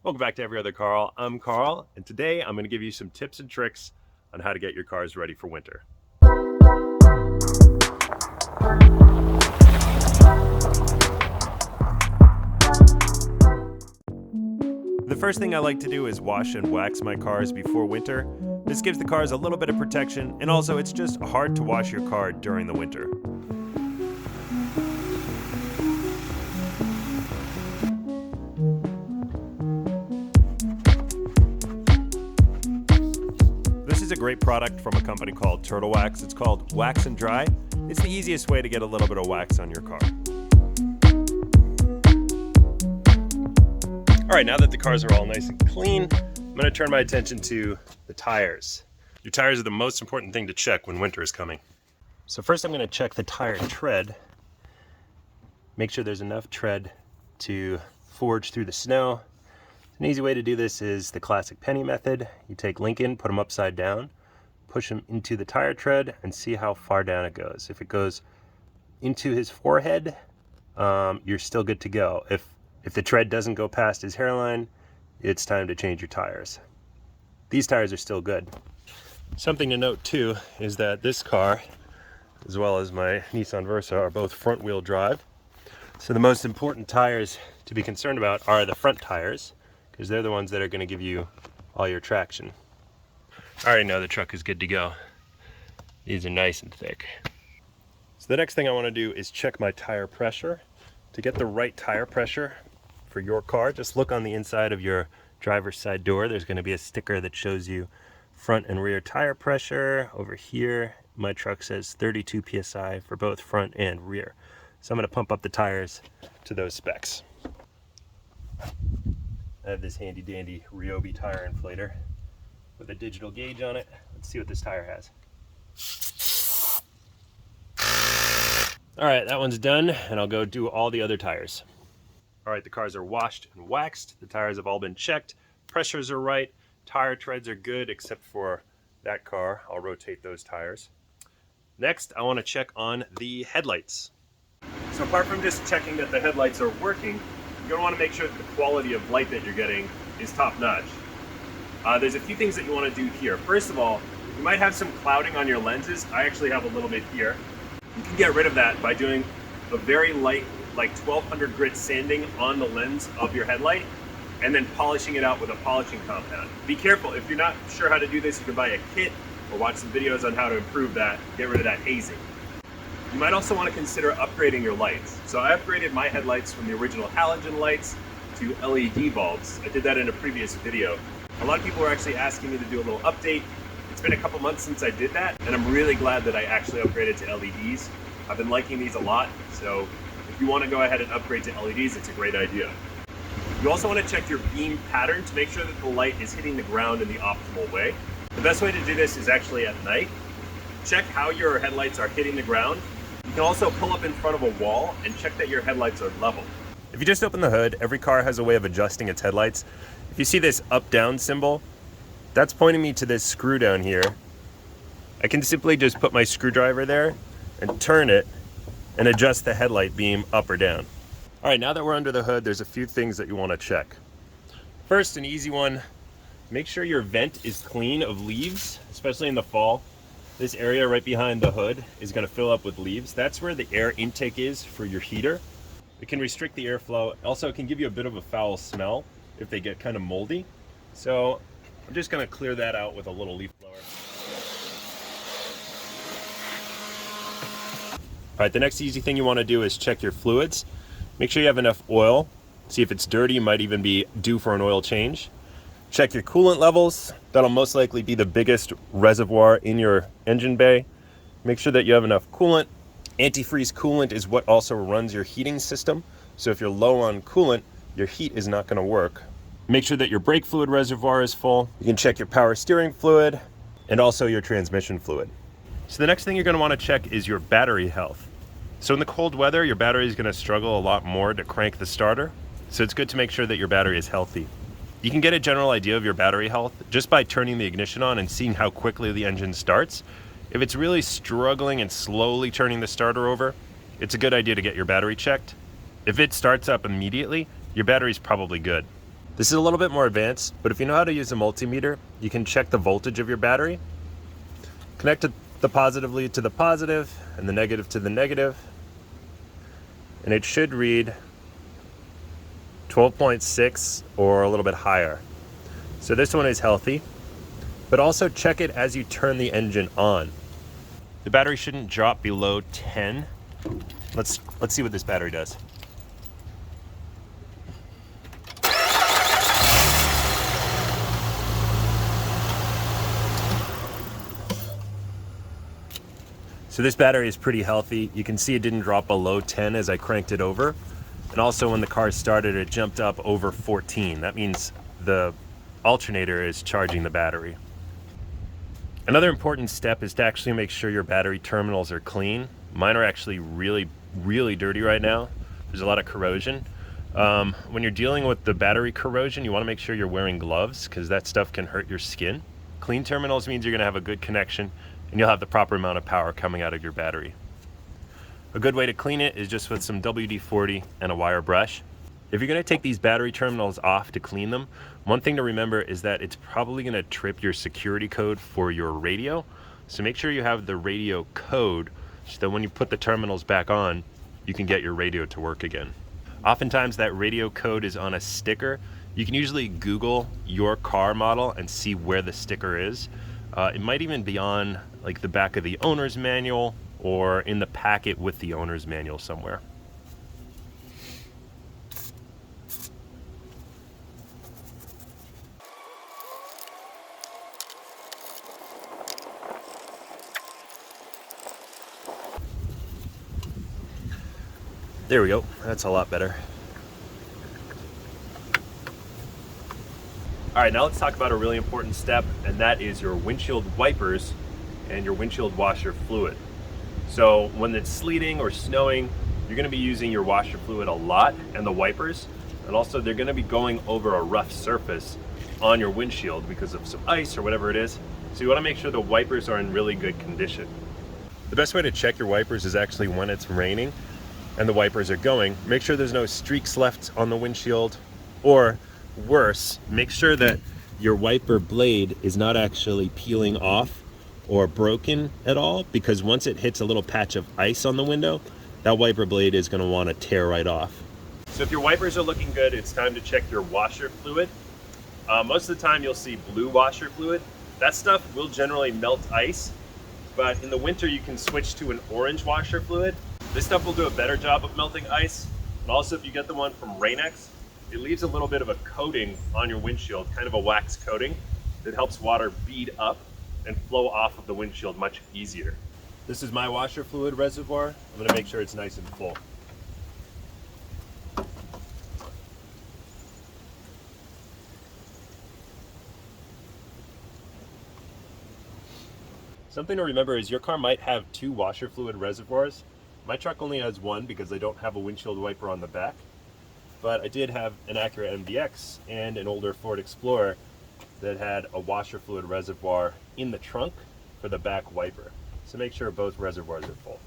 Welcome back to Every Other Carl. I'm Carl, and today I'm going to give you some tips and tricks on how to get your cars ready for winter. The first thing I like to do is wash and wax my cars before winter. This gives the cars a little bit of protection, and also it's just hard to wash your car during the winter. This is a great product from a company called Turtle Wax. It's called Wax and Dry. It's the easiest way to get a little bit of wax on your car. All right, now that the cars are all nice and clean, I'm going to turn my attention to the tires. Your tires are the most important thing to check when winter is coming. So first I'm going to check the tire tread. Make sure there's enough tread to forge through the snow. An easy way to do this is the classic penny method. You take Lincoln, put them upside down, push him into the tire tread, and see how far down it goes. If it goes into his forehead, you're still good to go. If the tread doesn't go past his hairline, it's time to change your tires. These tires are still good. Something to note too is that this car, as well as my Nissan Versa, are both front wheel drive. So the most important tires to be concerned about are the front tires, because they're the ones that are going to give you all your traction. I already know the truck is good to go. These are nice and thick. So the next thing I want to do is check my tire pressure. To get the right tire pressure for your car, just look on the inside of your driver's side door. There's going to be a sticker that shows you front and rear tire pressure. Over here, my truck says 32 psi for both front and rear. So I'm going to pump up the tires to those specs. I have this handy dandy Ryobi tire inflator with a digital gauge on it. Let's see what this tire has. All right, that one's done, and I'll go do all the other tires. All right, the cars are washed and waxed. The tires have all been checked. Pressures are right. Tire treads are good, except for that car. I'll rotate those tires. Next, I want to check on the headlights. So apart from just checking that the headlights are working, you're going to want to make sure that the quality of light that you're getting is top-notch. There's a few things that you want to do here. First of all, you might have some clouding on your lenses. I actually have a little bit here. You can get rid of that by doing a very light, like 1200 grit sanding on the lens of your headlight, and then polishing it out with a polishing compound. Be careful, if you're not sure how to do this, you can buy a kit or watch some videos on how to improve that, get rid of that hazing. You might also want to consider upgrading your lights. So I upgraded my headlights from the original halogen lights to LED bulbs. I did that in a previous video. A lot of people are actually asking me to do a little update. It's been a couple months since I did that, and I'm really glad that I actually upgraded to LEDs. I've been liking these a lot, so if you want to go ahead and upgrade to LEDs, it's a great idea. You also want to check your beam pattern to make sure that the light is hitting the ground in the optimal way. The best way to do this is actually at night. Check how your headlights are hitting the ground. You can also pull up in front of a wall and check that your headlights are level. If you just open the hood, every car has a way of adjusting its headlights. If you see this up-down symbol, that's pointing me to this screw down here. I can simply just put my screwdriver there and turn it and adjust the headlight beam up or down. All right, now that we're under the hood, there's a few things that you want to check. First, an easy one, make sure your vent is clean of leaves, especially in the fall. This area right behind the hood is going to fill up with leaves. That's where the air intake is for your heater. It can restrict the airflow. Also, it can give you a bit of a foul smell if they get kind of moldy. So I'm just going to clear that out with a little leaf blower. All right, the next easy thing you want to do is check your fluids. Make sure you have enough oil. See if it's dirty, you might even be due for an oil change. Check your coolant levels. That'll most likely be the biggest reservoir in your engine bay. Make sure that you have enough coolant. Antifreeze coolant is what also runs your heating system. So if you're low on coolant, your heat is not going to work. Make sure that your brake fluid reservoir is full. You can check your power steering fluid and also your transmission fluid. So the next thing you're going to want to check is your battery health. So in the cold weather, your battery is going to struggle a lot more to crank the starter. So it's good to make sure that your battery is healthy. You can get a general idea of your battery health just by turning the ignition on and seeing how quickly the engine starts. If it's really struggling and slowly turning the starter over, it's a good idea to get your battery checked. If it starts up immediately, your battery's probably good. This is a little bit more advanced, but if you know how to use a multimeter, you can check the voltage of your battery, connect the positive lead to the positive and the negative to the negative, and it should read 12.6 or a little bit higher. So this one is healthy, but also check it as you turn the engine on. The battery shouldn't drop below 10. Let's see what this battery does. So this battery is pretty healthy. You can see it didn't drop below 10 as I cranked it over. And also when the car started, it jumped up over 14. That means the alternator is charging the battery. Another important step is to actually make sure your battery terminals are clean. Mine are actually really dirty right now. There's a lot of corrosion. When you're dealing with the battery corrosion, you want to make sure you're wearing gloves because that stuff can hurt your skin. Clean terminals means you're going to have a good connection and you'll have the proper amount of power coming out of your battery. A good way to clean it is just with some WD-40 and a wire brush. If you're going to take these battery terminals off to clean them, one thing to remember is that it's probably going to trip your security code for your radio. So make sure you have the radio code so that when you put the terminals back on, you can get your radio to work again. Oftentimes that radio code is on a sticker. You can usually Google your car model and see where the sticker is. It might even be on like the back of the owner's manual or in the packet with the owner's manual somewhere. There we go, that's a lot better. All right, now let's talk about a really important step, and that is your windshield wipers and your windshield washer fluid. So when it's sleeting or snowing, you're gonna be using your washer fluid a lot and the wipers, and also they're gonna be going over a rough surface on your windshield because of some ice or whatever it is. So you wanna make sure the wipers are in really good condition. The best way to check your wipers is actually when it's raining and the wipers are going. Make sure there's no streaks left on the windshield, or worse, make sure that your wiper blade is not actually peeling off or broken at all, because once it hits a little patch of ice on the window, that wiper blade is going to want to tear right off. So if your wipers are looking good, it's time to check your washer fluid. Most of the time you'll see blue washer fluid. That stuff will generally melt ice, but in the winter you can switch to an orange washer fluid. This stuff will do a better job of melting ice. And also if you get the one from Rain-X, it leaves a little bit of a coating on your windshield, kind of a wax coating that helps water bead up and flow off of the windshield much easier. This is my washer fluid reservoir. I'm going to make sure it's nice and full. Something to remember is your car might have 2 washer fluid reservoirs. My truck only has 1 because I don't have a windshield wiper on the back. But I did have an Acura MDX and an older Ford Explorer that had a washer fluid reservoir in the trunk for the back wiper. So make sure both reservoirs are full.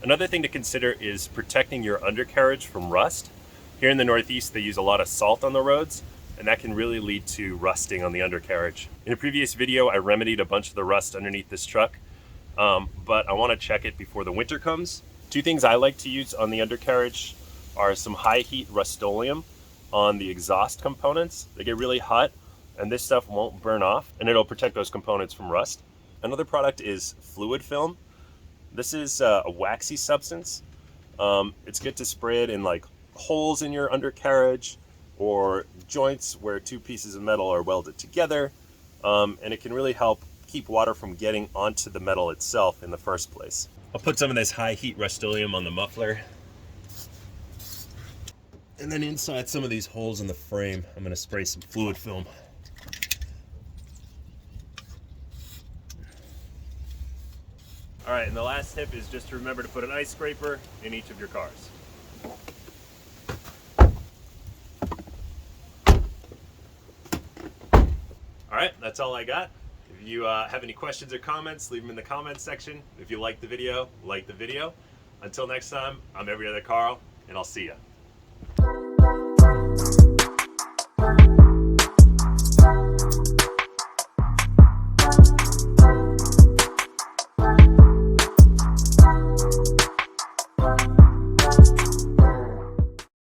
Another thing to consider is protecting your undercarriage from rust. Here in the Northeast, they use a lot of salt on the roads, and that can really lead to rusting on the undercarriage. In a previous video, I remedied a bunch of the rust underneath this truck, but I want to check it before the winter comes. 2 things I like to use on the undercarriage are some high heat Rust-Oleum on the exhaust components. They get really hot and this stuff won't burn off and it'll protect those components from rust. Another product is fluid film. This is a waxy substance. It's good to spray it in like holes in your undercarriage or joints where 2 pieces of metal are welded together. And it can really help keep water from getting onto the metal itself in the first place. I'll put some of this high heat Rust-Oleum on the muffler. And then inside some of these holes in the frame, I'm going to spray some fluid film. All right, and the last tip is just to remember to put an ice scraper in each of your cars. All right, that's all I got. If you have any questions or comments, leave them in the comments section. If you like the video, like the video. Until next time, I'm Every Other Carl, and I'll see ya.